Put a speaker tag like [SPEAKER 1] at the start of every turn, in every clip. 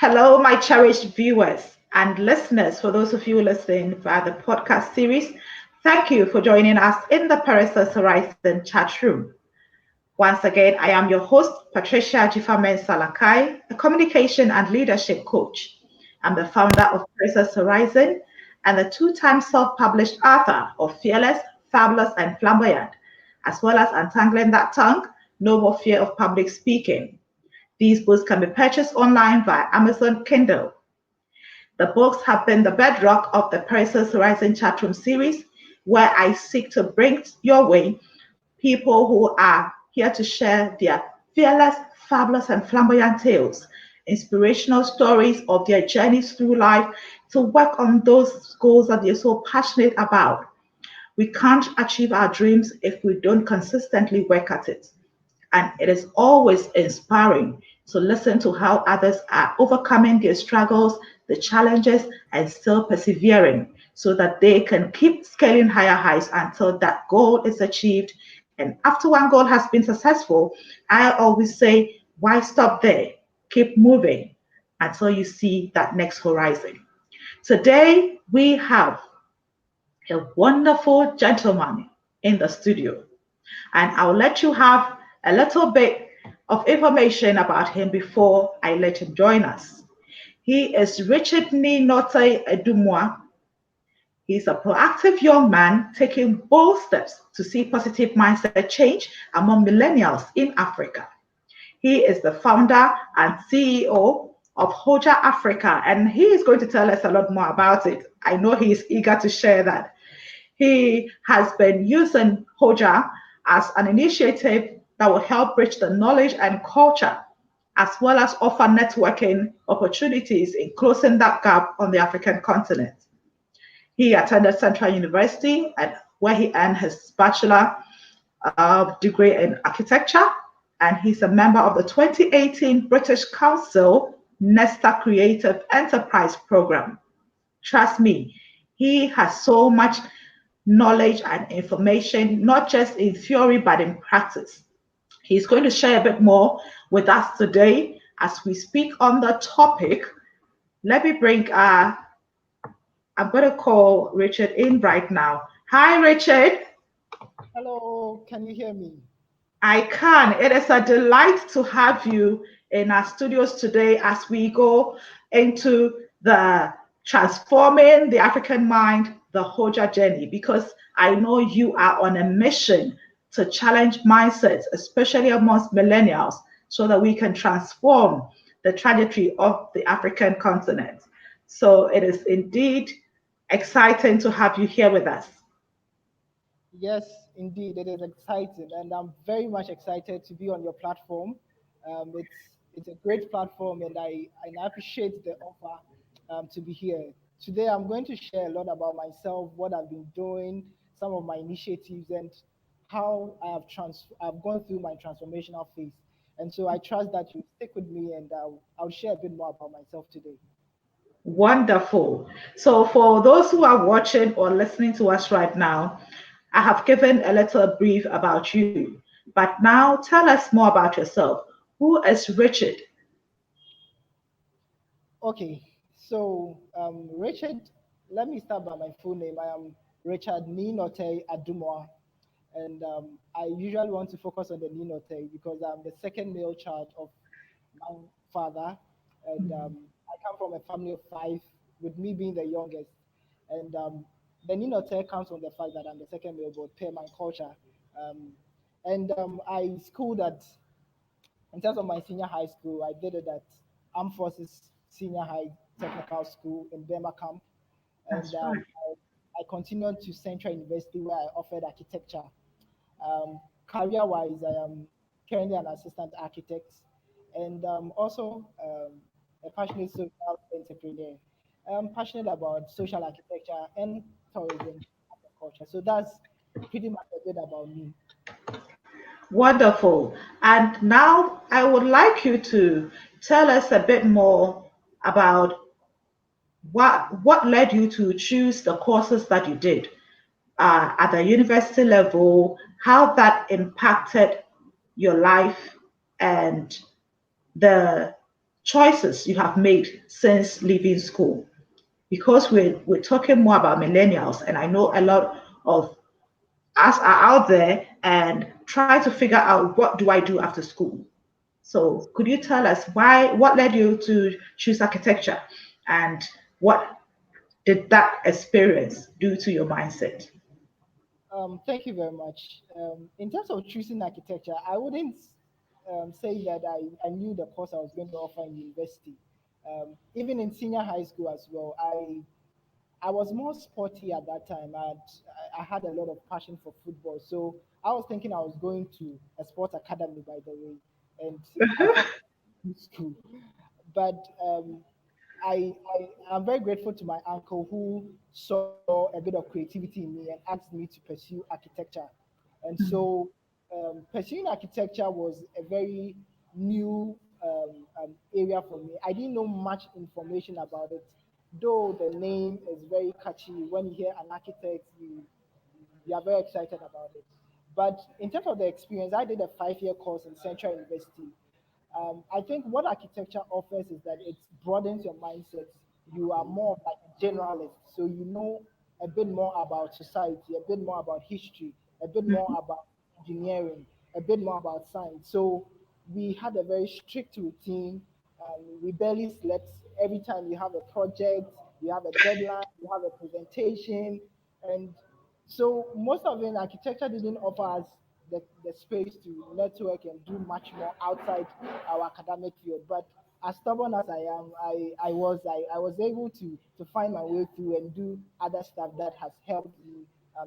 [SPEAKER 1] Hello, my cherished viewers and listeners. For those of you listening via the podcast series, thank you for joining us in the Peris's Horizon chat room. Once again, I am your host, Patricia Jifamen Salakai, a communication and leadership coach. I'm the founder of Peris's Horizon and the two-time self-published author of Fearless, Fabulous, and Flamboyant, as well as Untangling That Tongue, No More Fear of Public Speaking. These books can be purchased online via Amazon Kindle. The books have been the bedrock of the Peris's Horizon Chatroom series, where I seek to bring your way people who are here to share their fearless, fabulous, and flamboyant tales, inspirational stories of their journeys through life to work on those goals that they're so passionate about. We can't achieve our dreams if we don't consistently work at it. And it is always inspiring to listen to how others are overcoming their struggles, the challenges, and still persevering so that they can keep scaling higher heights until that goal is achieved. And after one goal has been successful, I always say, why stop there? Keep moving until you see that next horizon. Today, we have a wonderful gentleman in the studio, and I'll let you have a little bit of information about him before I let him join us. He is Richard Ninote Edumwa. He's a proactive young man taking bold steps to see positive mindset change among millennials in Africa. He is the founder and CEO of Hojja Africa, and he is going to tell us a lot more about it. I know he is eager to share that. He has been using Hojja as an initiative that will help bridge the knowledge and culture, as well as offer networking opportunities in closing that gap on the African continent. He attended Central University, where he earned his bachelor degree in architecture, and he's a member of the 2018 British Council Nesta Creative Enterprise Program. Trust me, he has so much knowledge and information, not just in theory, but in practice. He's going to share a bit more with us today as we speak on the topic. Let me bring, I'm going to call Richard in right now. Hi, Richard.
[SPEAKER 2] Hello, can you hear me?
[SPEAKER 1] I can. It is a delight to have you in our studios today as we go into the transforming the African mind, the Hoja journey, because I know you are on a mission to challenge mindsets, especially amongst millennials, so that we can transform the trajectory of the African continent. So it is indeed exciting to have you here with us.
[SPEAKER 2] Yes, indeed, it is exciting, and I'm very much excited to be on your platform. It's a great platform, and I appreciate the offer to be here. Today, I'm going to share a lot about myself, what I've been doing, some of my initiatives, and how I've gone through my transformational phase. And so I trust that you stick with me, and I'll share a bit more about myself today.
[SPEAKER 1] Wonderful. So, for those who are watching or listening to us right now, I have given a little brief about you. But now tell us more about yourself. Who is Richard?
[SPEAKER 2] Okay, so Richard, let me start by my full name. I am Richard Ninote Adumoa, and I usually want to focus on the Ninote because I'm the second male child of my father, and I come from a family of five, with me being the youngest. And the Ninote comes from the fact that I'm the second male, but per my culture. Um, and I schooled at in terms of my senior high school, I did it at Armed Forces Senior High Technical School in Burma Camp. And
[SPEAKER 1] That's right.
[SPEAKER 2] I continued to Central University where I offered architecture. Career wise, I am currently an assistant architect and also a passionate social entrepreneur. I'm passionate about social architecture and tourism and culture. So that's pretty much a bit about me.
[SPEAKER 1] Wonderful. And now I would like you to tell us a bit more about what led you to choose the courses that you did at the university level, how that impacted your life, and the choices you have made since leaving school? Because we're talking more about millennials, and I know a lot of us are out there and try to figure out what do I do after school. So could you tell us what led you to choose architecture, and what did that experience do to your mindset?
[SPEAKER 2] Thank you very much. In terms of choosing architecture, I wouldn't say that I knew the course I was going to offer in university. Even in senior high school as well, I was more sporty at that time. I had a lot of passion for football, so I was thinking I was going to a sports academy, by the way, and I found school. But I'm very grateful to my uncle who saw a bit of creativity in me and asked me to pursue architecture. And so pursuing architecture was a very new area for me. I didn't know much information about it, though the name is very catchy. When you hear an architect, you are very excited about it. But in terms of the experience, I did a 5 year course in Central University. I think what architecture offers is that it broadens your mindset. You are more of like a generalist, so you know a bit more about society, a bit more about history, a bit more about engineering, a bit more about science. So we had a very strict routine. We barely slept. Every time you have a project, you have a deadline, you have a presentation, and so most of it in architecture didn't offer us the space to network and do much more outside our academic field. But as stubborn as I am, I was able to find my way through and do other stuff that has helped me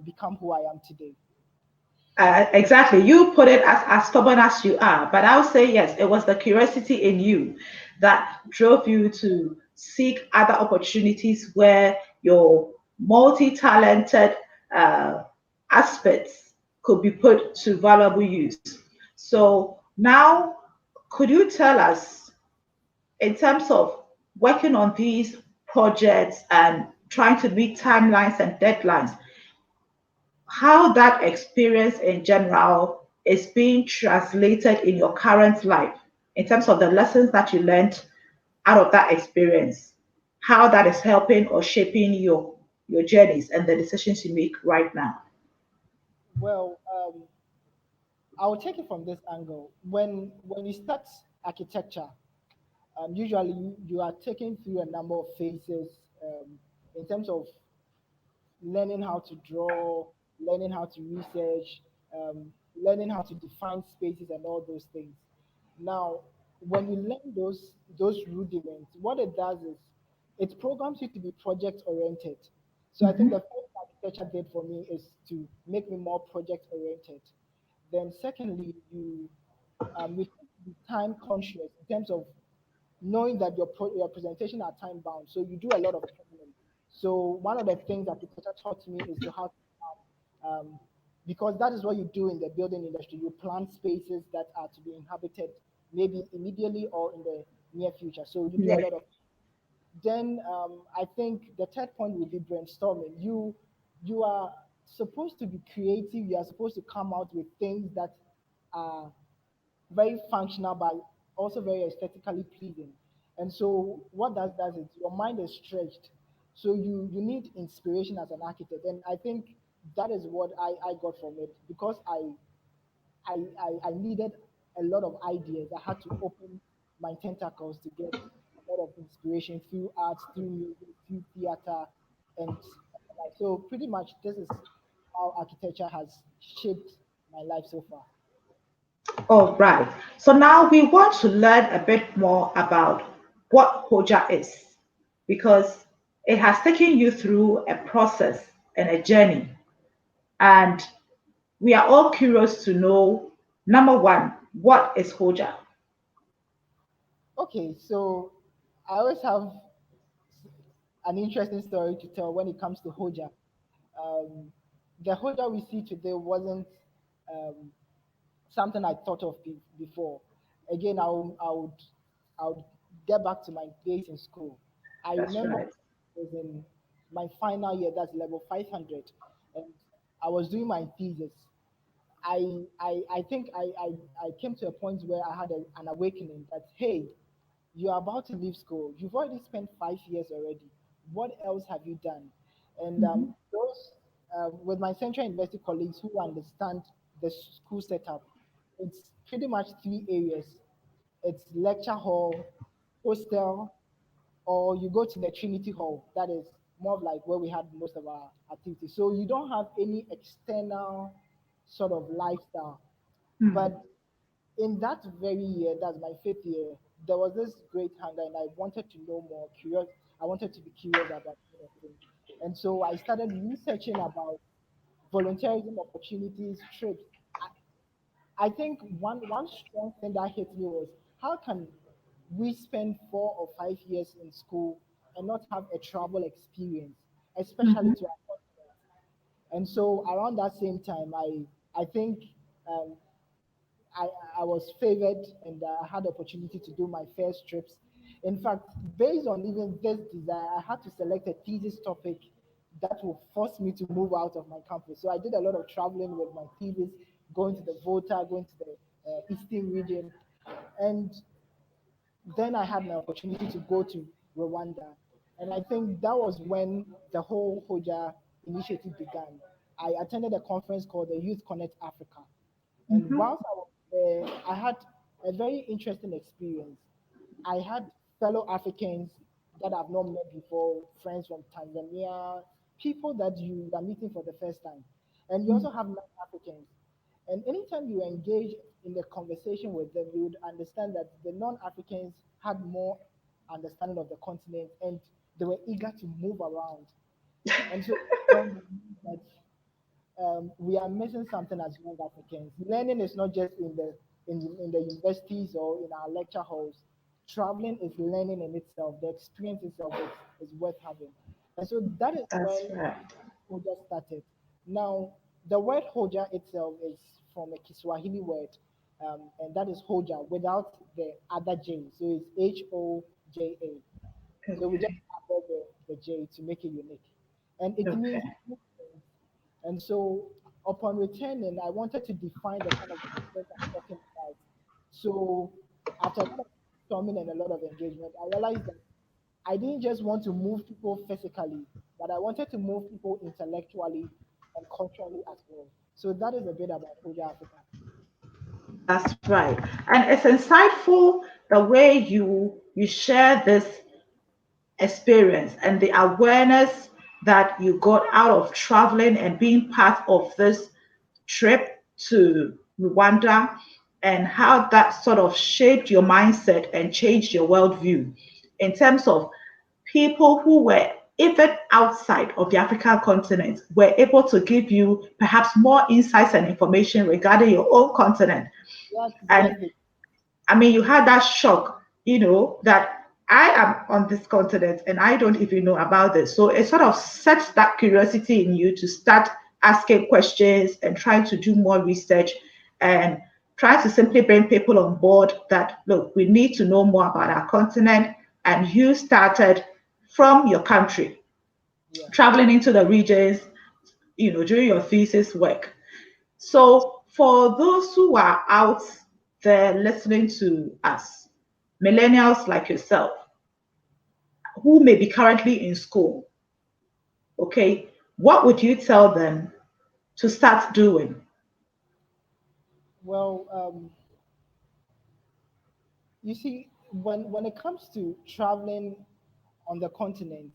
[SPEAKER 2] become who I am today.
[SPEAKER 1] Exactly. You put it as stubborn as you are, but I'll say yes, it was the curiosity in you that drove you to seek other opportunities where your multi talented uh, aspects could be put to valuable use. So, now, could you tell us, in terms of working on these projects and trying to meet timelines and deadlines, how that experience in general is being translated in your current life, in terms of the lessons that you learned out of that experience, how that is helping or shaping your journeys and the decisions you make right now?
[SPEAKER 2] Well, I will take it from this angle. When you start architecture, usually you are taken through a number of phases in terms of learning how to draw, learning how to research, learning how to define spaces and all those things. Now, when you learn those rudiments, what it does is it programs you to be project oriented. So I think the first architecture did for me is to make me more project oriented. Then secondly, you have to be time conscious in terms of knowing that your presentation are time bound. So you do a lot of planning. So one of the things that architecture taught me is to how to plan, because that is what you do in the building industry. You plan spaces that are to be inhabited maybe immediately or in the near future. So you do a
[SPEAKER 1] Yeah.
[SPEAKER 2] lot of. Then I think the third point would be brainstorming. You are supposed to be creative. You are supposed to come out with things that are very functional but also very aesthetically pleasing. And so what that does is your mind is stretched. So you need inspiration as an architect. And I think that is what I got from it because I needed a lot of ideas. I had to open my tentacles to get a lot of inspiration through art, through music, through theater, and like so. Pretty much, this is how architecture has shaped my life so far.
[SPEAKER 1] All right. So now we want to learn a bit more about what Hojja is, because it has taken you through a process and a journey. And we are all curious to know, number one, what is Hojja?
[SPEAKER 2] Okay, so I always have an interesting story to tell when it comes to Hojja. Um, the Hojja we see today wasn't um, something I thought of before. Again, I would get back to my days in school. I
[SPEAKER 1] That's
[SPEAKER 2] remember
[SPEAKER 1] right.
[SPEAKER 2] I was in my final year, that's level 500, and I was doing my thesis. I think I came to a point where I had an awakening that, hey, you're about to leave school. You've already spent 5 years already. What else have you done? And
[SPEAKER 1] Mm-hmm.
[SPEAKER 2] those with my Central University colleagues who understand the school setup, it's pretty much three areas. It's lecture hall, hostel, or you go to the Trinity Hall. That is more of like where we had most of our activities. So you don't have any external sort of lifestyle.
[SPEAKER 1] Mm-hmm.
[SPEAKER 2] But in that very year, that's my fifth year, there was this great hunger, and I wanted to know more. Curious, I wanted to be curious about anything, and so I started researching about volunteerism opportunities, trips. I think one strong thing that hit me was how can we spend 4 or 5 years in school and not have a travel experience, especially
[SPEAKER 1] Mm-hmm.
[SPEAKER 2] to our continent. And so around that same time, I think um, I, I was favored and I had the opportunity to do my first trips. In fact, based on even this desire, I had to select a thesis topic that will force me to move out of my campus. So I did a lot of traveling with my thesis, going to the Volta, going to the Eastern region. And then I had an opportunity to go to Rwanda. And I think that was when the whole Hojja initiative began. I attended a conference called the Youth Connect Africa. And
[SPEAKER 1] Mm-hmm.
[SPEAKER 2] whilst I was there, I had a very interesting experience. I had fellow Africans that I've not met before, friends from Tanzania, people that you are meeting for the first time. And you also have non-Africans. And anytime you engage in the conversation with them, you would understand that the non-Africans had more understanding of the continent and they were eager to move around. And so when we knew that we are missing something as young Africans. Learning is not just in the universities or in our lecture halls. Traveling is learning in itself. The experience itself is worth having. And so that is
[SPEAKER 1] That's
[SPEAKER 2] when
[SPEAKER 1] right.
[SPEAKER 2] Hoja started. Now, the word Hoja itself is from a Kiswahili word, and that is Hoja without the other J. So it's Hoja. So we just
[SPEAKER 1] Okay.
[SPEAKER 2] added the J to make it unique. And it
[SPEAKER 1] Okay.
[SPEAKER 2] means movement. And so upon returning, I wanted to define the kind of movement I'm talking about. So after a lot of storming and a lot of engagement, I realized that I didn't just want to move people physically, but I wanted to move people intellectually and culturally as well. So that is a bit about Hoja Africa.
[SPEAKER 1] That's right. And it's insightful the way you share this experience and the awareness that you got out of traveling and being part of this trip to Rwanda, and how that sort of shaped your mindset and changed your worldview in terms of people who were even outside of the African continent were able to give you perhaps more insights and information regarding your own continent.
[SPEAKER 2] Yes,
[SPEAKER 1] And
[SPEAKER 2] exactly.
[SPEAKER 1] I mean, you had that shock, that I am on this continent and I don't even know about this. So it sort of sets that curiosity in you to start asking questions and trying to do more research and try to simply bring people on board that, look, we need to know more about our continent. And you started from your country,
[SPEAKER 2] Yeah.
[SPEAKER 1] traveling into the regions, doing your thesis work. So, for those who are out there listening to us, millennials like yourself, who may be currently in school, okay, what would you tell them to start doing?
[SPEAKER 2] Well, you see, when it comes to traveling on the continent,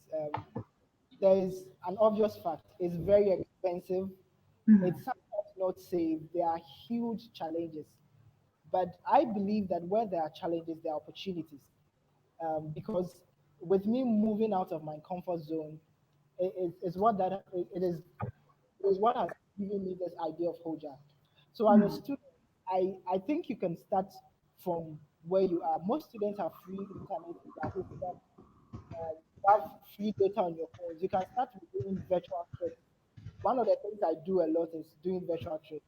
[SPEAKER 2] there is an obvious fact. It's very expensive. It's sometimes not safe. There are huge challenges. But I believe that where there are challenges, there are opportunities. Because with me moving out of my comfort zone, is what that it is what has given me this idea of Hoja. So as a student, I think you can start from where you are. Most students have free internet in their hostel. You have free data on your phones. You can start with doing virtual trips. One of the things I do a lot is doing virtual trips.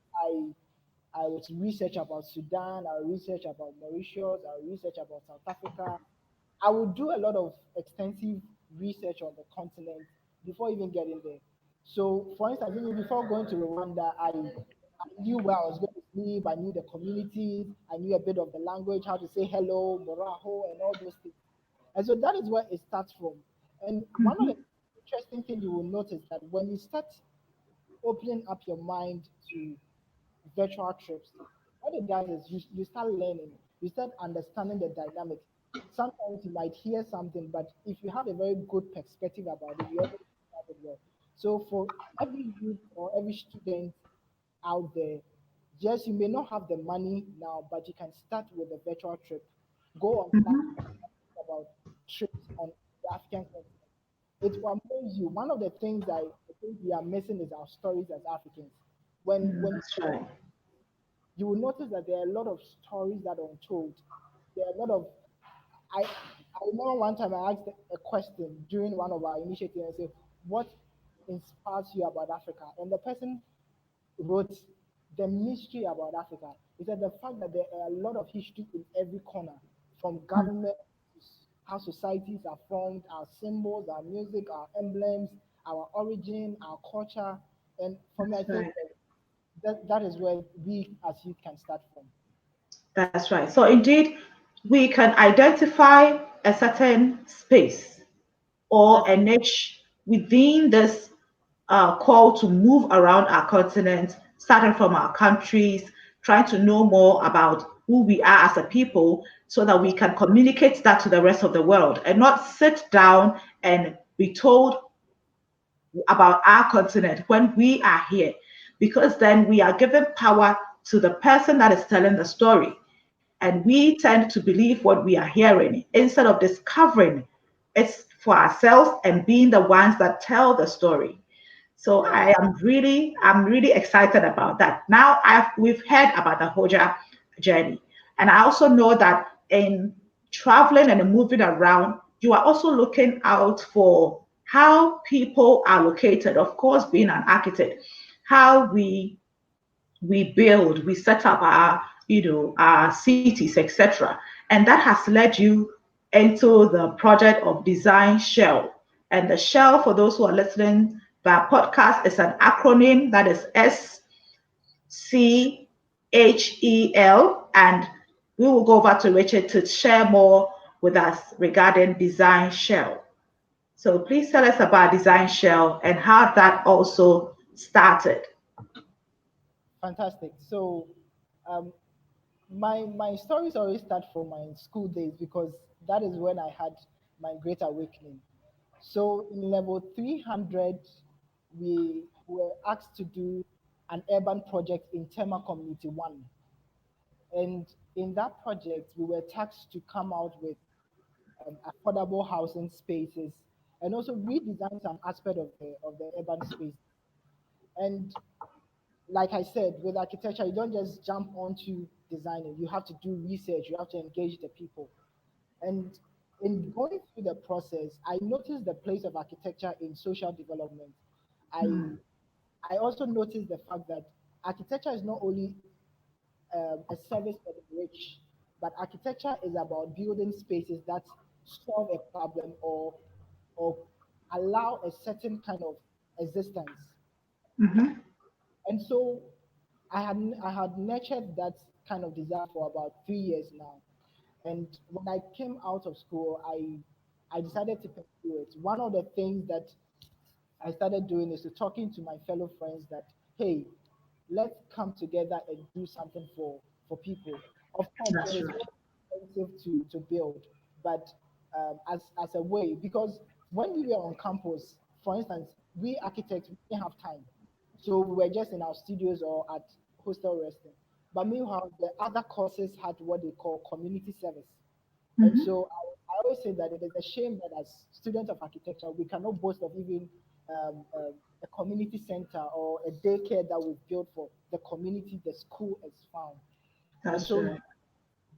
[SPEAKER 2] I would research about Sudan, I would research about Mauritius, I would research about South Africa. I would do a lot of extensive research on the continent before even getting there. So, for instance, even before going to Rwanda, I knew where I was going to live, I knew the communities, I knew a bit of the language, how to say hello, moraho, and all those things. And so that is where it starts from. And one of the interesting things you will notice that when you start opening up your mind to virtual trips, what it does is you start learning, you start understanding the dynamics. Sometimes you might hear something, but if you have a very good perspective about it, you able to understand it well. So for every youth or every student out there, yes, you may not have the money now, but you can start with a virtual trip. Go on platforms about trips on the African continent. It will amaze you. One of the things I think we are missing is our stories as Africans. When
[SPEAKER 1] That's right.
[SPEAKER 2] you will notice that there are a lot of stories that are untold. There are a lot of I remember one time I asked a question during one of our initiatives and said, "What inspires you about Africa?" And the person wrote the mystery about Africa. He said the fact that there are a lot of history in every corner, from government, how societies are formed, our symbols, our music, our emblems, our origin, our culture. And for me, I
[SPEAKER 1] That's
[SPEAKER 2] think
[SPEAKER 1] right.
[SPEAKER 2] that is where we as youth can start from.
[SPEAKER 1] That's right. So indeed, we can identify a certain space or a
[SPEAKER 2] Definitely.
[SPEAKER 1] niche within this call to move around our continent, starting from our countries, trying to know more about who we are as a people so that we
[SPEAKER 2] Yeah.
[SPEAKER 1] can communicate that to the rest of the world and not sit down and be told about our continent when we are here, because then we are giving power to the person that is telling the story. And we tend to believe what we are hearing instead of discovering it's for ourselves and being the ones that tell the story. So
[SPEAKER 2] Yes.
[SPEAKER 1] I'm really excited about that. Now we've heard about the Hoja journey, and I also know that in traveling and moving around, you are also looking out for how people are located. Of course, being an architect, how we build, we set up our cities, etc. And that has led you into the project of design shell. And the shell, for those who are listening via podcast, is an acronym that is SCHEL. And we will go over to Richard to share more with us regarding design shell. So please tell us about design shell and how that also started.
[SPEAKER 2] Fantastic. So um, my stories always start from my school days because that is when I had my great awakening. So in level 300, we were asked to do an urban project in Tema Community 1. And in that project, we were tasked to come out with affordable housing spaces and also redesign some aspect of the urban space. And like I said, with architecture, you don't just jump onto designing. You have to do research. You have to engage the people. And in going through the process, I noticed the place of architecture in social development. I I also noticed the fact that architecture is not only a service for the rich, but architecture is about building spaces that solve a problem or allow a certain kind of existence.
[SPEAKER 1] Mhm.
[SPEAKER 2] And so I had nurtured that kind of desire for about 3 years now. And when I came out of school, I decided to pursue it. One of the things that I started doing is to talking to my fellow friends that, hey, let's come together and do something for people. Of course, it
[SPEAKER 1] That's
[SPEAKER 2] is
[SPEAKER 1] right.
[SPEAKER 2] very expensive to build, but as a way, because when we were on campus, for instance, we architects we didn't have time, so we were just in our studios or at hostel resting. But meanwhile, the other courses had what they call community service. And
[SPEAKER 1] Mhm.
[SPEAKER 2] so I always say that it is a shame that as students of architecture, we cannot boast of even a community center or a daycare that we've built for the community the school is found. And
[SPEAKER 1] That's
[SPEAKER 2] so
[SPEAKER 1] right.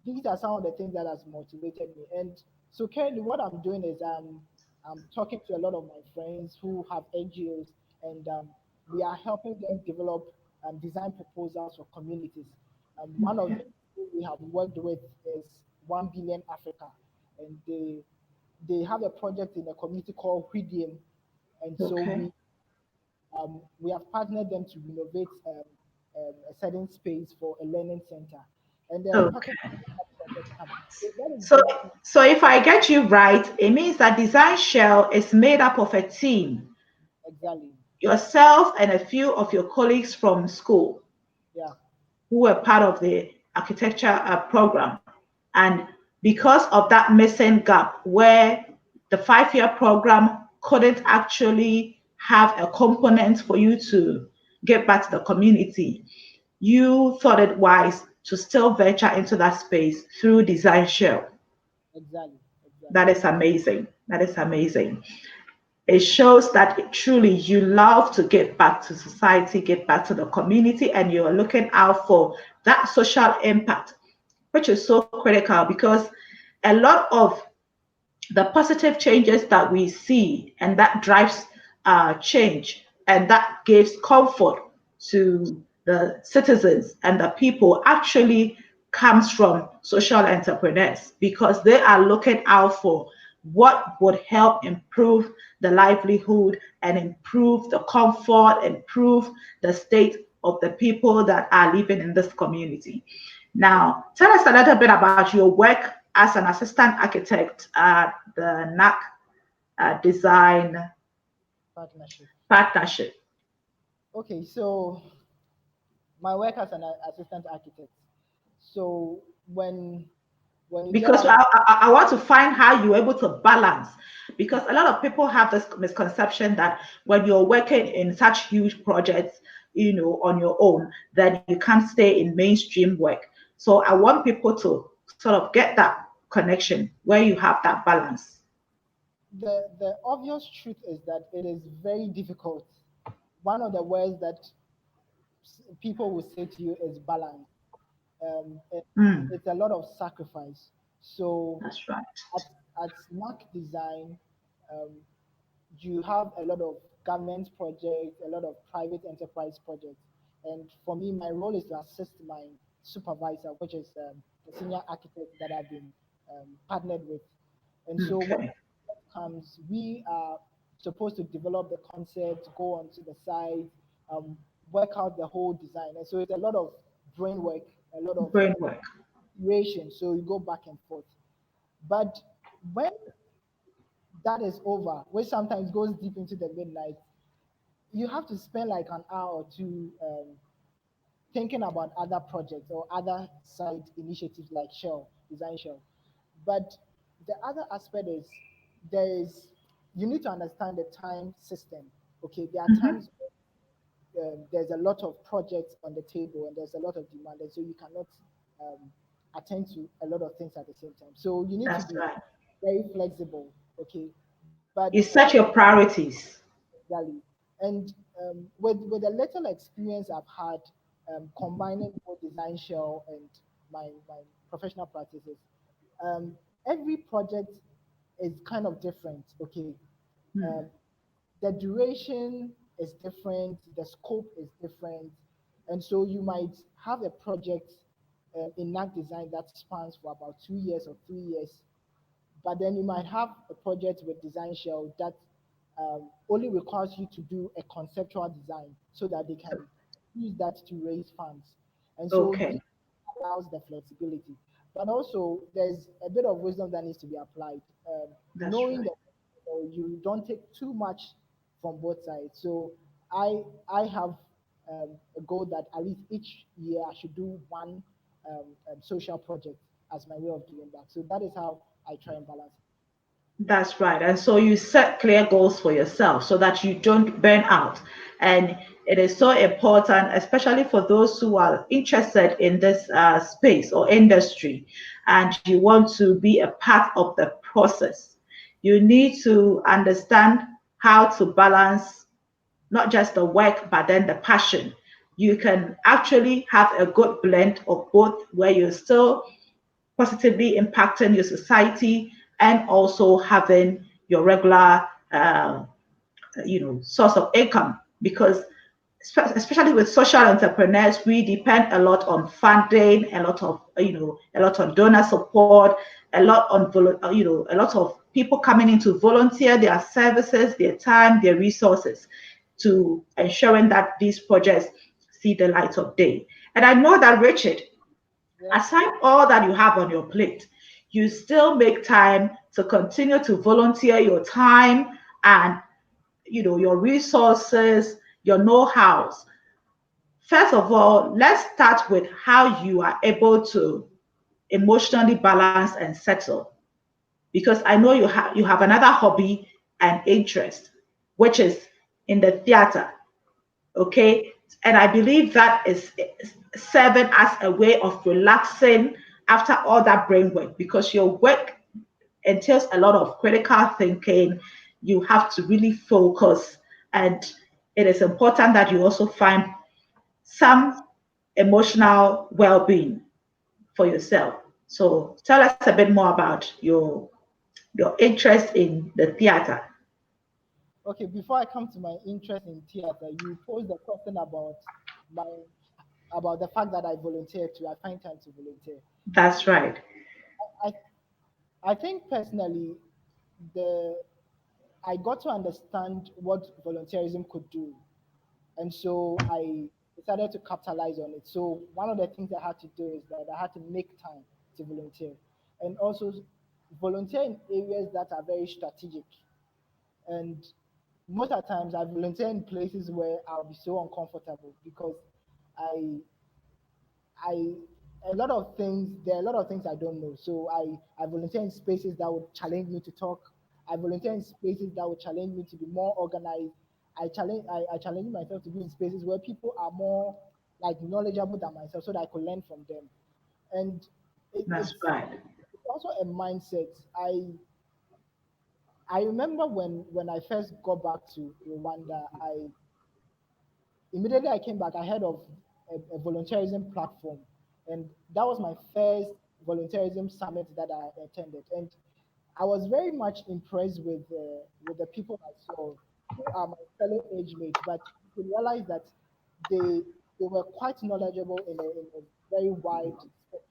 [SPEAKER 2] these are some of the things that has motivated me. And so currently what I'm doing is I'm talking to a lot of my friends who have NGOs and we are helping them develop design proposals for communities. One of
[SPEAKER 1] Okay.
[SPEAKER 2] them who we have worked with is 1 Billion Africa, and they have a project in a community called and so
[SPEAKER 1] Okay.
[SPEAKER 2] we have partnered them to renovate a certain space for a learning center, and there are
[SPEAKER 1] Okay.
[SPEAKER 2] pockets of projects happening. So that is
[SPEAKER 1] So,
[SPEAKER 2] just
[SPEAKER 1] so if I get you right, it means that Design Shell is made up of a team,
[SPEAKER 2] exactly,
[SPEAKER 1] yourself and a few of your colleagues from school
[SPEAKER 2] yeah,
[SPEAKER 1] who were part of the architecture program. And because of that missing gap where the 5 year program couldn't actually have a component for you to get back to the community, you thought it wise to still venture into that space through Design Shell.
[SPEAKER 2] exactly, exactly,
[SPEAKER 1] That is amazing. That is amazing. It shows that truly you love to get back to society, get back to the community, and you're looking out for that social impact, which is so critical because a lot of the positive changes that we see and that drives change and that gives comfort to the citizens and the people actually comes from social entrepreneurs because they are looking out for what would help improve the livelihood and improve the comfort, improve the state of the people that are living in this community. Now, tell us a little bit about your work as an assistant architect at the NAC Design
[SPEAKER 2] partnership.
[SPEAKER 1] Partnership.
[SPEAKER 2] Okay, so my work as an assistant architect. So when you get
[SPEAKER 1] Because
[SPEAKER 2] out of
[SPEAKER 1] I want to find how you're able to balance. Because a lot of people have this misconception that when you're working in such huge projects, on your own, then you can't stay in mainstream work. So I want people to sort of get that connection where you have that balance.
[SPEAKER 2] the obvious truth is that it is very difficult. One of the words that people will say to you is balance.
[SPEAKER 1] Mm,
[SPEAKER 2] It's a lot of sacrifice. So
[SPEAKER 1] that's right.
[SPEAKER 2] at at SNAC Design, um, you have a lot of government projects, a lot of private enterprise projects. And for me, my role is to assist my supervisor, which is the senior architect that I've been partnered with. And so when
[SPEAKER 1] Okay.
[SPEAKER 2] comes, we are supposed to develop the concept, go onto the site, um, work out the whole design. And so it's a lot of brain work, a lot of
[SPEAKER 1] Brain work.
[SPEAKER 2] iteration. So you go back and forth. But when that is over, which sometimes goes deep into the midnight, you have to spend like an hour or two thinking about other projects or other side initiatives like Shell, Design Shell. But the other aspect is there is you need to understand the time system. Okay, there are
[SPEAKER 1] Hmm.
[SPEAKER 2] times there's a lot of projects on the table and there's a lot of demand, and so you cannot um, attend to a lot of things at the same time. So you need to
[SPEAKER 1] That's
[SPEAKER 2] be
[SPEAKER 1] right.
[SPEAKER 2] very flexible. Okay, but
[SPEAKER 1] You set your priorities.
[SPEAKER 2] exactly. And with the little experience I've had combining both design shell and my professional practices, um, every project is kind of different. Okay,
[SPEAKER 1] Hmm.
[SPEAKER 2] um, the duration is different, the scope is different, and so you might have a project in NAC design that spans for about 2 years or 3 years, but then you might have a project with design shell that only requires you to do a conceptual design so that they can use that to raise funds. And so
[SPEAKER 1] Okay.
[SPEAKER 2] this allows the flexibility. But also, there's a bit of wisdom that needs to be applied,
[SPEAKER 1] That's
[SPEAKER 2] knowing
[SPEAKER 1] right.
[SPEAKER 2] that you don't take too much from both sides. So I have a goal that at least each year I should do one social project as my way of doing that. So that is how I try and balance it.
[SPEAKER 1] That's right. And so you set clear goals for yourself so that you don't burn out. And it is so important, especially for those who are interested in this space or industry, and you want to be a part of the process. You need to understand how to balance not just the work, but then the passion. You can actually have a good blend of both where you're still positively impacting your society and also having your regular source of income because especially with social entrepreneurs we depend a lot on funding, a lot on donor support, a lot on a lot of people coming in to volunteer their services, their time, their resources to ensuring that these projects see the light of day. And I know that, Richard,
[SPEAKER 2] Yeah.
[SPEAKER 1] aside all that you have on your plate, you still make time to continue to volunteer your time and your resources, your know-hows. First of all, let's start with how you are able to emotionally balance and settle. Because I know you have another hobby and interest, which is in the theater. Okay, and I believe that is serving as a way of relaxing after all that brain work, because your work entails a lot of critical thinking. You have to really focus, and it is important that you also find some emotional well-being for yourself. So tell us a bit more about your interest in the theater.
[SPEAKER 2] Okay, before I come to my interest in theater, you posed a question my about the fact that I volunteer to. I find time to volunteer.
[SPEAKER 1] That's right.
[SPEAKER 2] I I think personally, the I got to understand what volunteerism could do, and so I decided to capitalize on it. So one of the things I had to do is that I had to make time to volunteer, and also volunteer in areas that are very strategic. And most of the times, I volunteer in places where I'll be so uncomfortable because I I a lot of things there are a lot of things I don't know. So I volunteer in spaces that would challenge me to talk. I volunteer in spaces that would challenge me to be more organized. I challenge myself to be in spaces where people are more like knowledgeable than myself so that I could learn from them. And
[SPEAKER 1] That's right.
[SPEAKER 2] it's also a mindset. I remember when I first got back to Rwanda, I immediately I came back, I heard of a volunteerism platform, and that was my first volunteerism summit that I attended, and I was very much impressed with the people I saw, who are my fellow age mates, but you realize that they they were quite knowledgeable in a very wide spectrum.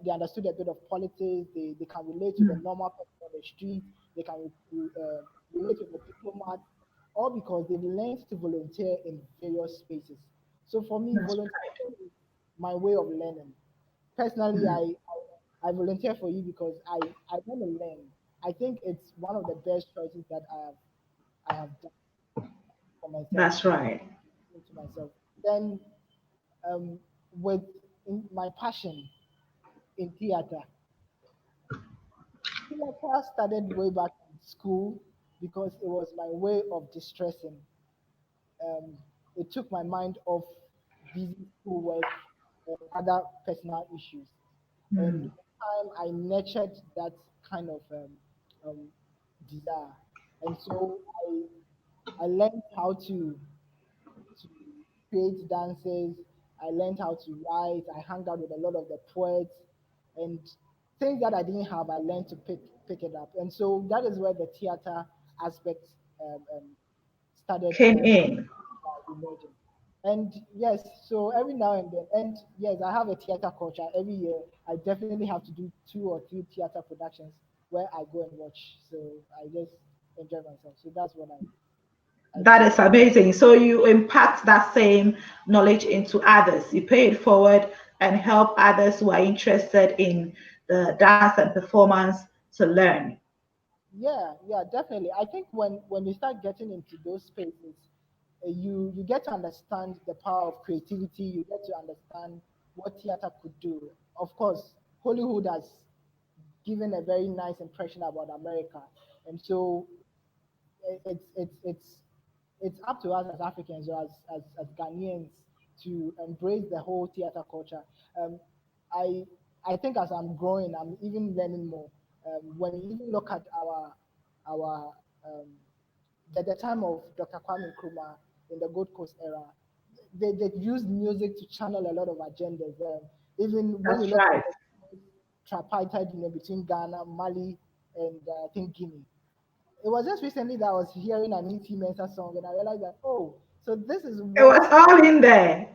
[SPEAKER 2] They understood a bit of politics. They can relate to the
[SPEAKER 1] Mm,
[SPEAKER 2] normal person on the street. They can relate to the diplomat, all because they've learned to volunteer in various spaces. So for me,
[SPEAKER 1] that's
[SPEAKER 2] volunteering is my way of learning. Personally,
[SPEAKER 1] right.
[SPEAKER 2] I volunteer for you because I want to learn. I think it's one of the best choices that I have done for myself,
[SPEAKER 1] That's right.
[SPEAKER 2] to myself. Then um, with my passion in theater, theater started way back in school because it was my way of distressing. Um, it took my mind off busy schoolwork and other personal issues. And
[SPEAKER 1] Mm,
[SPEAKER 2] with time, I nurtured that kind of um, desire. And so I learned how to create dances. I learned how to write. I hung out with a lot of the poets, and things that I didn't have, I learned to pick it up. And so that is where the theater aspect started
[SPEAKER 1] came in.
[SPEAKER 2] emerging. And yes, so every now and then, and yes, I have a theater culture. Every year, I definitely have to do 2 or 3 theater productions where I go and watch. So I just enjoy myself. So that's what I
[SPEAKER 1] That
[SPEAKER 2] do.
[SPEAKER 1] is amazing. So you impact that same knowledge into others. You pay it forward and help others who are interested in the dance and performance to learn.
[SPEAKER 2] Yeah, yeah, definitely. I think when you start getting into those spaces, you get to understand the power of creativity. You get to understand what theater could do. Of course, Hollywood has given a very nice impression about America, and so it's it's up to us as Africans or as Ghanaians to embrace the whole theater culture. Um, I I think as I'm growing, I'm even learning more. When you even look at our the time of Dr. Kwame Nkrumah in the Gold Coast era, they used music to channel a lot of agendas. Even when you
[SPEAKER 1] That's
[SPEAKER 2] look at
[SPEAKER 1] right.
[SPEAKER 2] the tripartite, between Ghana, Mali, and I think Guinea, it was just recently that I was hearing an E.T. Mensah song, and I realized that, oh, so this is
[SPEAKER 1] It
[SPEAKER 2] what.
[SPEAKER 1] was all in there.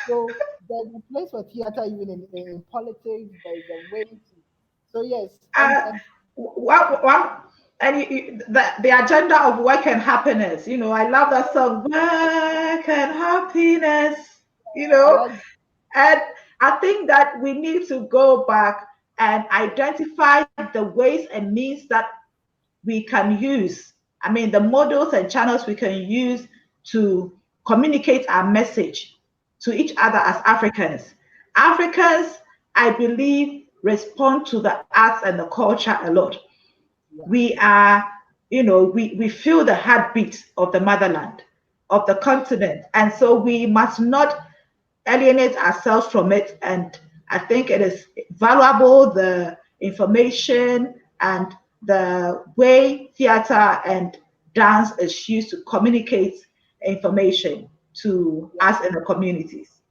[SPEAKER 2] So there's a place for theater even in politics. There is a way to. So yes,
[SPEAKER 1] Uh, one, one. and the agenda of work and happiness. I love that song, Work and Happiness. You
[SPEAKER 2] I
[SPEAKER 1] know,
[SPEAKER 2] like.
[SPEAKER 1] and I think that we need to go back and identify the ways and means that we can use. I mean, the models and channels we can use to communicate our message to each other as Africans. Africans, I believe, respond to the arts and the culture a lot.
[SPEAKER 2] Yeah,
[SPEAKER 1] We are, we feel the heartbeat of the motherland, of the continent. And so we must not alienate ourselves from it. And I think it is valuable, the information and the way theater and dance is used to communicate information to
[SPEAKER 2] yeah.
[SPEAKER 1] us in the communities.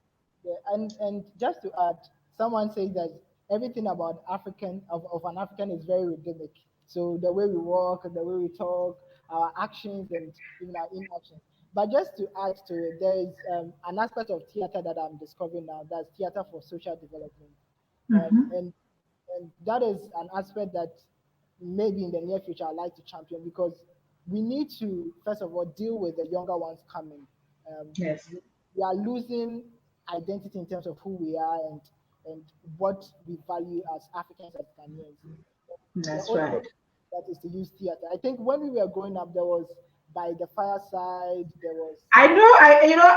[SPEAKER 2] Yeah, and just to add, someone says that everything about African of an African is very rhythmic. So the way we walk, the way we talk, our actions, and even our inactions. But just to add to it, there is an aspect of theater that I'm discovering now. That's theater for social development, um,
[SPEAKER 1] Mm-hmm.
[SPEAKER 2] and and that is an aspect that maybe in the near future I'd like to champion because we need to first of all deal with the younger ones coming. Um,
[SPEAKER 1] Yes,
[SPEAKER 2] we, we are losing identity in terms of who we are and what we value as Africans as Ghanaians. The
[SPEAKER 1] that's
[SPEAKER 2] only way
[SPEAKER 1] right.
[SPEAKER 2] that is to use theater. I think when we were growing up, there was by the fireside. There was
[SPEAKER 1] I know,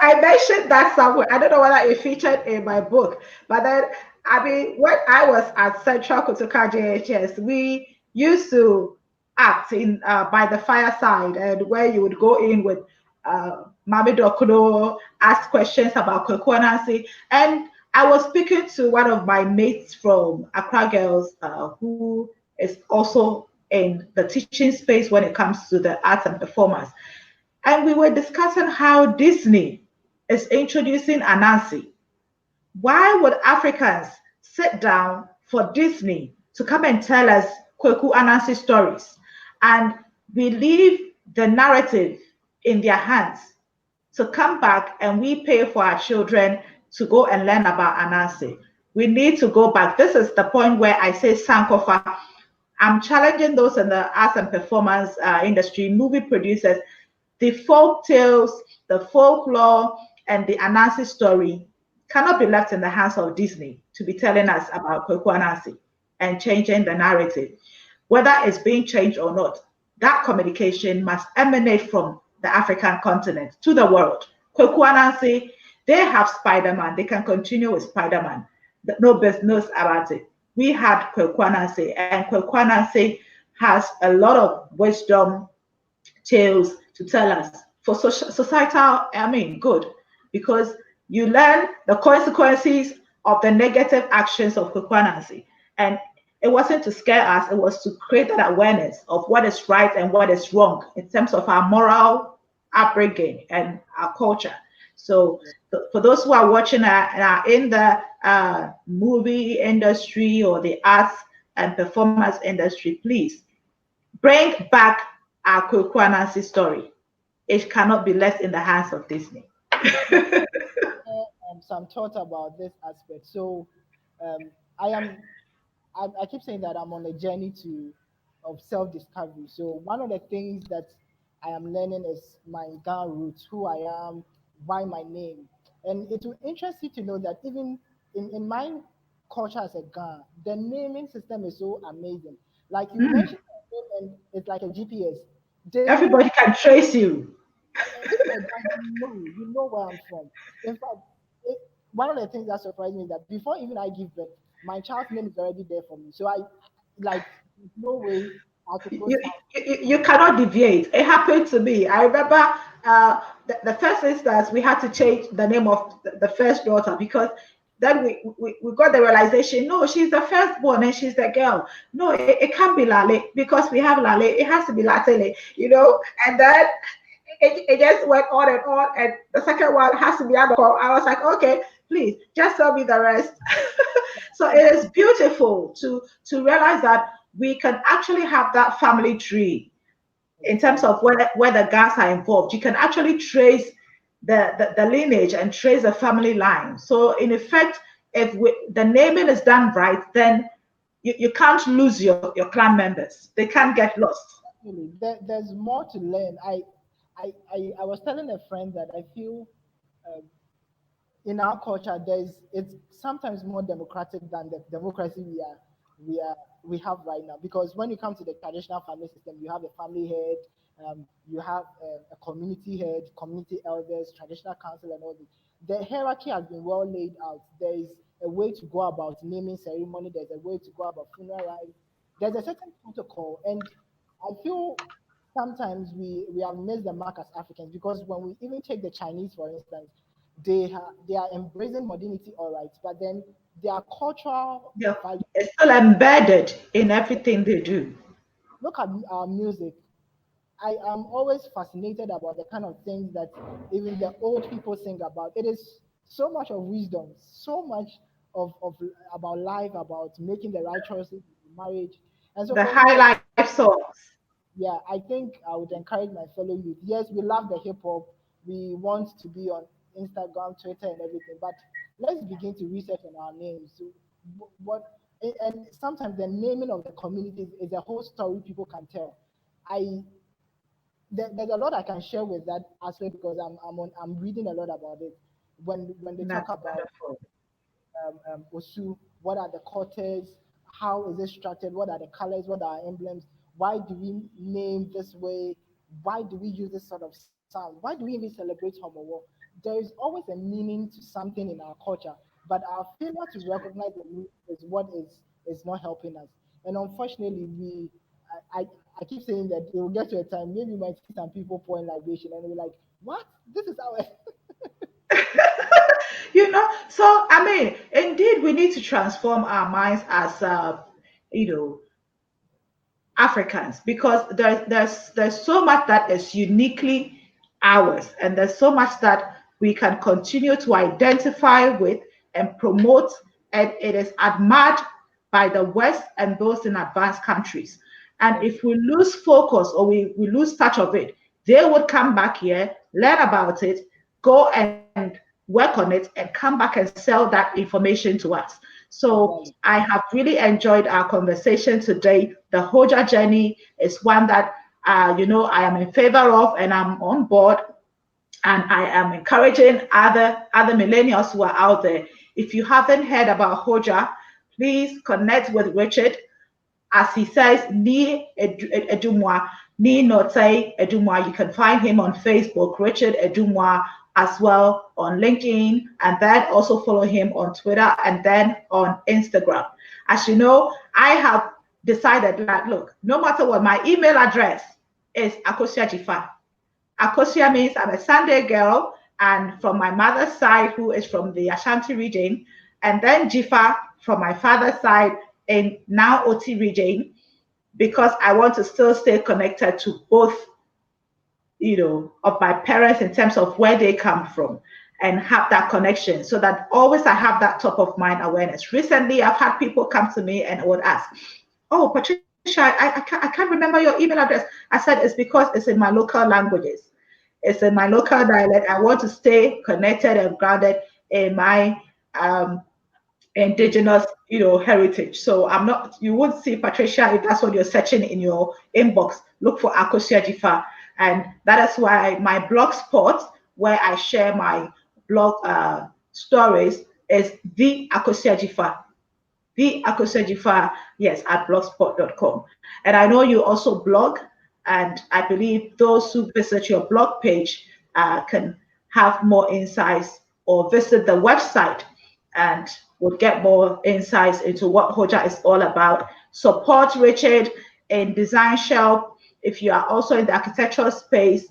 [SPEAKER 1] I mentioned that somewhere. I don't know whether it featured in my book, but then, I mean, when I was at Central Kotoka JHS, we used to act in by the fireside, and where you would go in with Mami Dokuno, ask questions about Kwekwanansi. And I was speaking to one of my mates from Accra Girls, who is also in the teaching space when it comes to the arts and performance. And we were discussing how Disney is introducing Anansi. Why would Africans sit down for Disney to come and tell us Kweku Anansi stories? And we leave the narrative in their hands to come back and we pay for our children to go and learn about Anansi. We need to go back. This is the point where I say Sankofa. I'm challenging those in the arts and performance industry, movie producers. The folk tales, the folklore, and the Anansi story cannot be left in the hands of Disney to be telling us about Kweku Anansi and changing the narrative. Whether it's being changed or not, that communication must emanate from the African continent to the world. Kweku Anansi, they have Spider-Man. They can continue with Spider-Man. No business about it. We had Kweku Anansi, and Kweku Anansi has a lot of wisdom tales to tell us for societal, I mean, good, because you learn the consequences of the negative actions of Kukwanansi. And it wasn't to scare us, it was to create that awareness of what is right and what is wrong in terms of our moral upbringing and our culture. So, for those who are watching and are in the movie industry or the arts and performance industry, please bring back our Kwekwanansi story. It cannot be left in the hands of Disney.
[SPEAKER 2] let me share some thoughts about this aspect. So um, I am I keep saying that I'm on a journey to of self-discovery. So one of the things that I am learning is my Ghana roots, who I am, why my name. And it will interest you to know that even in my culture as a Ghana, the naming system is so amazing. Like you
[SPEAKER 1] Mm.
[SPEAKER 2] mentioned, your name and it's like a GPS. They know
[SPEAKER 1] Everybody can trace you.
[SPEAKER 2] even a Ghana, you know where I'm from. In fact, it, one of the things that surprised me is that before even I give birth, my child's name is already there for me. So I like there's no way I could go
[SPEAKER 1] you,
[SPEAKER 2] south.
[SPEAKER 1] you cannot deviate. It happened to me. I remember the first instance we had to change the name of the first daughter because then we got the realization no, she's the firstborn and she's the girl. No, it can't be Lale because we have Lale. It has to be Latele. And then it just went on and on. And the second one has to be Adoko. I was like, okay, please just tell me the rest. So it is beautiful to realize that we can actually have that family tree in terms
[SPEAKER 2] Exactly.
[SPEAKER 1] of where the gas are involved. You can actually trace the lineage and trace the family line. So in effect, if the naming is done right, then you can't lose your clan members. They can't get lost.
[SPEAKER 2] There's more to learn. I was telling a friend that I feel uh, in our culture it's sometimes more democratic than the democracy we are we have right now, because when you come to the traditional family system, you have a family head, you have a community head, community elders, traditional council, and all this. The hierarchy has been well laid out. There is a way to go about naming ceremony, there's a way to go about funeral rites, there's a certain protocol. And I feel sometimes we have missed the mark as Africans, because when we even take the Chinese, for instance, they are embracing modernity, all right, but then their cultural
[SPEAKER 1] Yeah,
[SPEAKER 2] value.
[SPEAKER 1] it's still embedded in everything they do.
[SPEAKER 2] Look at our music. I am always fascinated about the kind of things that even the old people sing about. It is so much of wisdom, so much of about life, about making the right choices in marriage. And so
[SPEAKER 1] The
[SPEAKER 2] for me,
[SPEAKER 1] high life songs.
[SPEAKER 2] yeah, I think I would encourage my fellow youth. Yes, we love the hip hop. We want to be on Instagram, Twitter, and everything. But let's begin to research on our names. So what? And sometimes the naming of the communities is a whole story people can tell. I there's a lot I can share with that aspect, because I'm reading a lot about it. When they talk
[SPEAKER 1] That's
[SPEAKER 2] about
[SPEAKER 1] wonderful.
[SPEAKER 2] Osu, what are the quarters, how is it structured, what are the colors, what are our emblems, why do we name this way, why do we use this sort of sound, why do we even celebrate Homowo? There is always a meaning to something in our culture, but our failure to recognize the meaning is what is not helping us. And unfortunately, I keep saying that it will get to a time, maybe you might see some people pouring libation and they're like, what? This is how
[SPEAKER 1] So I mean, indeed, we need to transform our minds as, you know, Africans, because there's so much that is uniquely ours, and there's so much that we can continue to identify with and promote, and it is admired by the West and those in advanced countries. And
[SPEAKER 2] Okay,
[SPEAKER 1] if we lose focus, or we lose touch of it, they would come back here, learn about it, go and work on it, and come back and sell that information to us. So
[SPEAKER 2] exactly.
[SPEAKER 1] I have really enjoyed our conversation today. The Hojja journey is one that, I am in favor of, and I'm on board. And I am encouraging other millennials who are out there. If you haven't heard about Hojja, please connect with Richard. As he says, Ni Edumwa, Ni Note Edumwa. You can find him on Facebook, Richard Edumwa, as well on LinkedIn, and then also follow him on Twitter and then on Instagram. As you know, I have decided that, look, no matter what, my email address is Akosia Jifa. Akosia means I'm a Sunday girl, and from my mother's side, who is from the Ashanti region, and then Jifa from my father's side in now Oti region, because I want to still stay connected to both, of my parents in terms of where they come from, and have that connection, so that always I have that top of mind awareness. Recently, I've had people come to me and would ask, "Oh, Patricia, I can't remember your email address." I said, "It's because it's in my local languages. It's in my local dialect. I want to stay connected and grounded in my
[SPEAKER 2] Root.
[SPEAKER 1] indigenous, heritage." So I'm not, you won't see Patricia if that's what you're searching in your inbox. Look for Akosia Jifa. And that is why my blog spot, where I share my blog stories, is the Akosia Jifa. The Akosia Jifa, yes, at blogspot.com. And I know you also blog, and I believe those who visit your blog page can have more insights, or visit the website and would get more insights into what Hojja is all about. Support Richard in Design Shelf if you are also in the architectural space.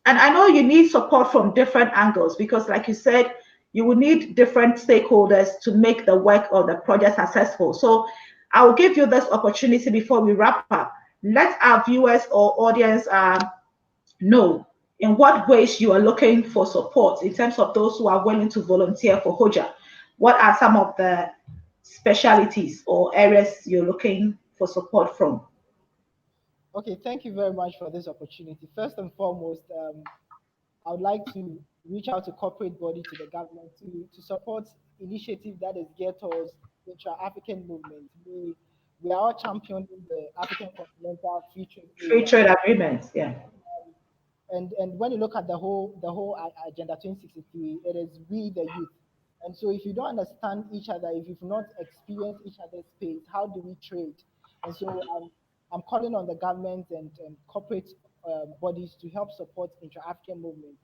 [SPEAKER 1] And I know you need support from different angles, because, like you said, you will need different stakeholders to make the work or the project successful. So I will give you this opportunity before we wrap up. Let our viewers or audience know in what ways you are looking for support in terms of those who are willing to volunteer for Hojja. What are some of the specialities or areas you're looking for support from?
[SPEAKER 2] Okay, thank you very much for this opportunity. First and foremost, I would like to reach out to corporate body, to the government, to support initiative that is geared towards intra-African movement. we are all championing the African continental free trade
[SPEAKER 1] Free
[SPEAKER 2] area.
[SPEAKER 1] trade agreements. Yeah.
[SPEAKER 2] And when you look at the whole agenda 2063, it is we the youth. And so if you don't understand each other, if you've not experienced each other's pace, how do we trade? And so I'm calling on the government and corporate bodies to help support intra-African movement.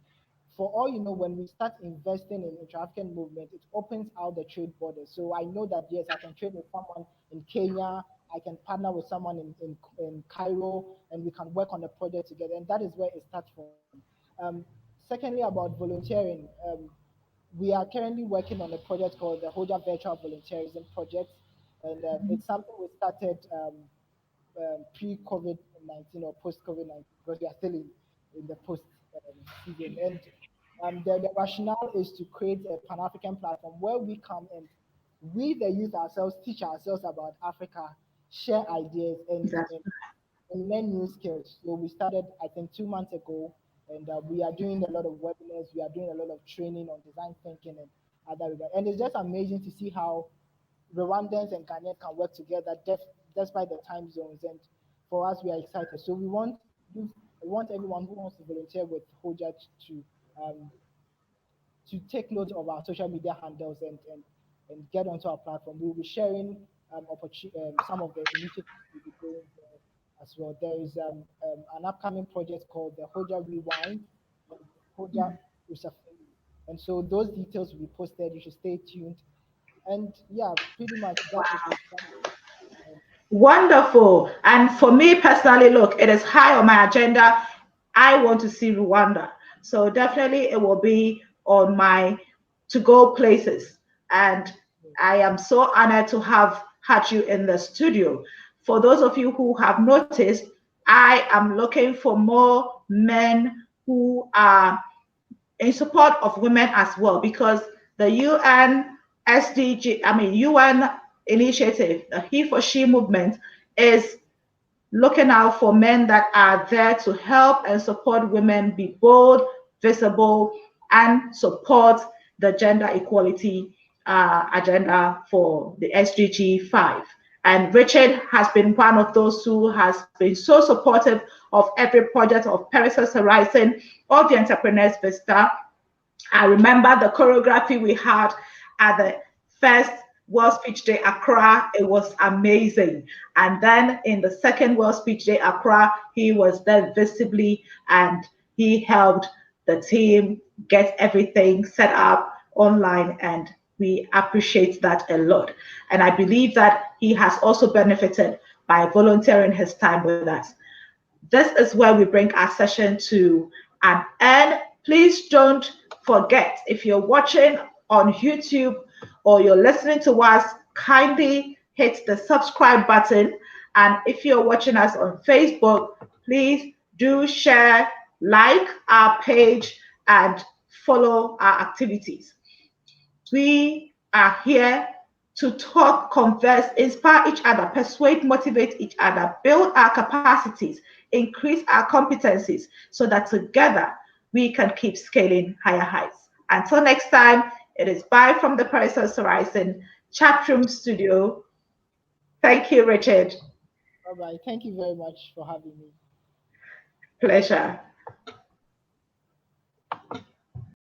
[SPEAKER 2] For all you know, when we start investing in intra-African movement, it opens out the trade borders. So I know that yes, I can trade with someone in Kenya, I can partner with someone in Cairo, and we can work on a project together. And that is where it starts from. Secondly, about volunteering, we are currently working on a project called the Hojja Virtual Volunteerism Project, and it's something we started pre-COVID 19 or post-COVID 19 because we are still in the post season. And the rationale is to create a Pan African platform where we come and we, the youth ourselves, teach ourselves about Africa, share ideas,
[SPEAKER 1] That's
[SPEAKER 2] and learn new skills. So we started, I think, 2 months ago, and we are doing a lot of webinars. We are doing a lot of training on design thinking and other. And it's just amazing to see how Rwandans and Ghanaians can work together despite the time zones. And for us, we are excited. So we want everyone who wants to volunteer with Hojja um, to take note of our social media handles and get onto our platform. We'll be sharing some of the initiatives we'll be doing there as well. There is an upcoming project called the Hojja Rewind and Hojja Usafiri. And so those details will be posted. You should stay tuned. And yeah, pretty much that is it.
[SPEAKER 1] wonderful. And for me personally, look, it is high on my agenda. I want to see Rwanda. So definitely it will be on my to go places. And I am so honored to have had you in the studio. For those of you who have noticed, I am looking for more men who are in support of women as well, because the UN SDG, I mean UN initiative, the He for She movement, is looking out for men that are there to help and support women be bold, visible, and support the gender equality agenda for the SDG 5. And Richard has been one of those who has been so supportive of every project of Peris's Horizon, of the Entrepreneurs Vista. I remember the choreography we had at the first World Speech Day Accra. It was amazing. And then in the second World Speech Day Accra, he was there visibly and he helped the team get everything set up online. And we appreciate that a lot. And I believe that he has also benefited by volunteering his time with us. This is where we bring our session to an end. Please don't forget, if you're watching on YouTube or you're listening to us, kindly hit the subscribe button. And if you're watching us on Facebook, please do share, like our page, and follow our activities. We are here to talk, converse, inspire each other, persuade, motivate each other, build our capacities, increase our competencies so that together we can keep scaling higher heights. Until next time, it is bye from the Paris Horizon chat room studio. Thank you, Richard.
[SPEAKER 2] Bye bye. Thank you very much for having me.
[SPEAKER 1] Pleasure.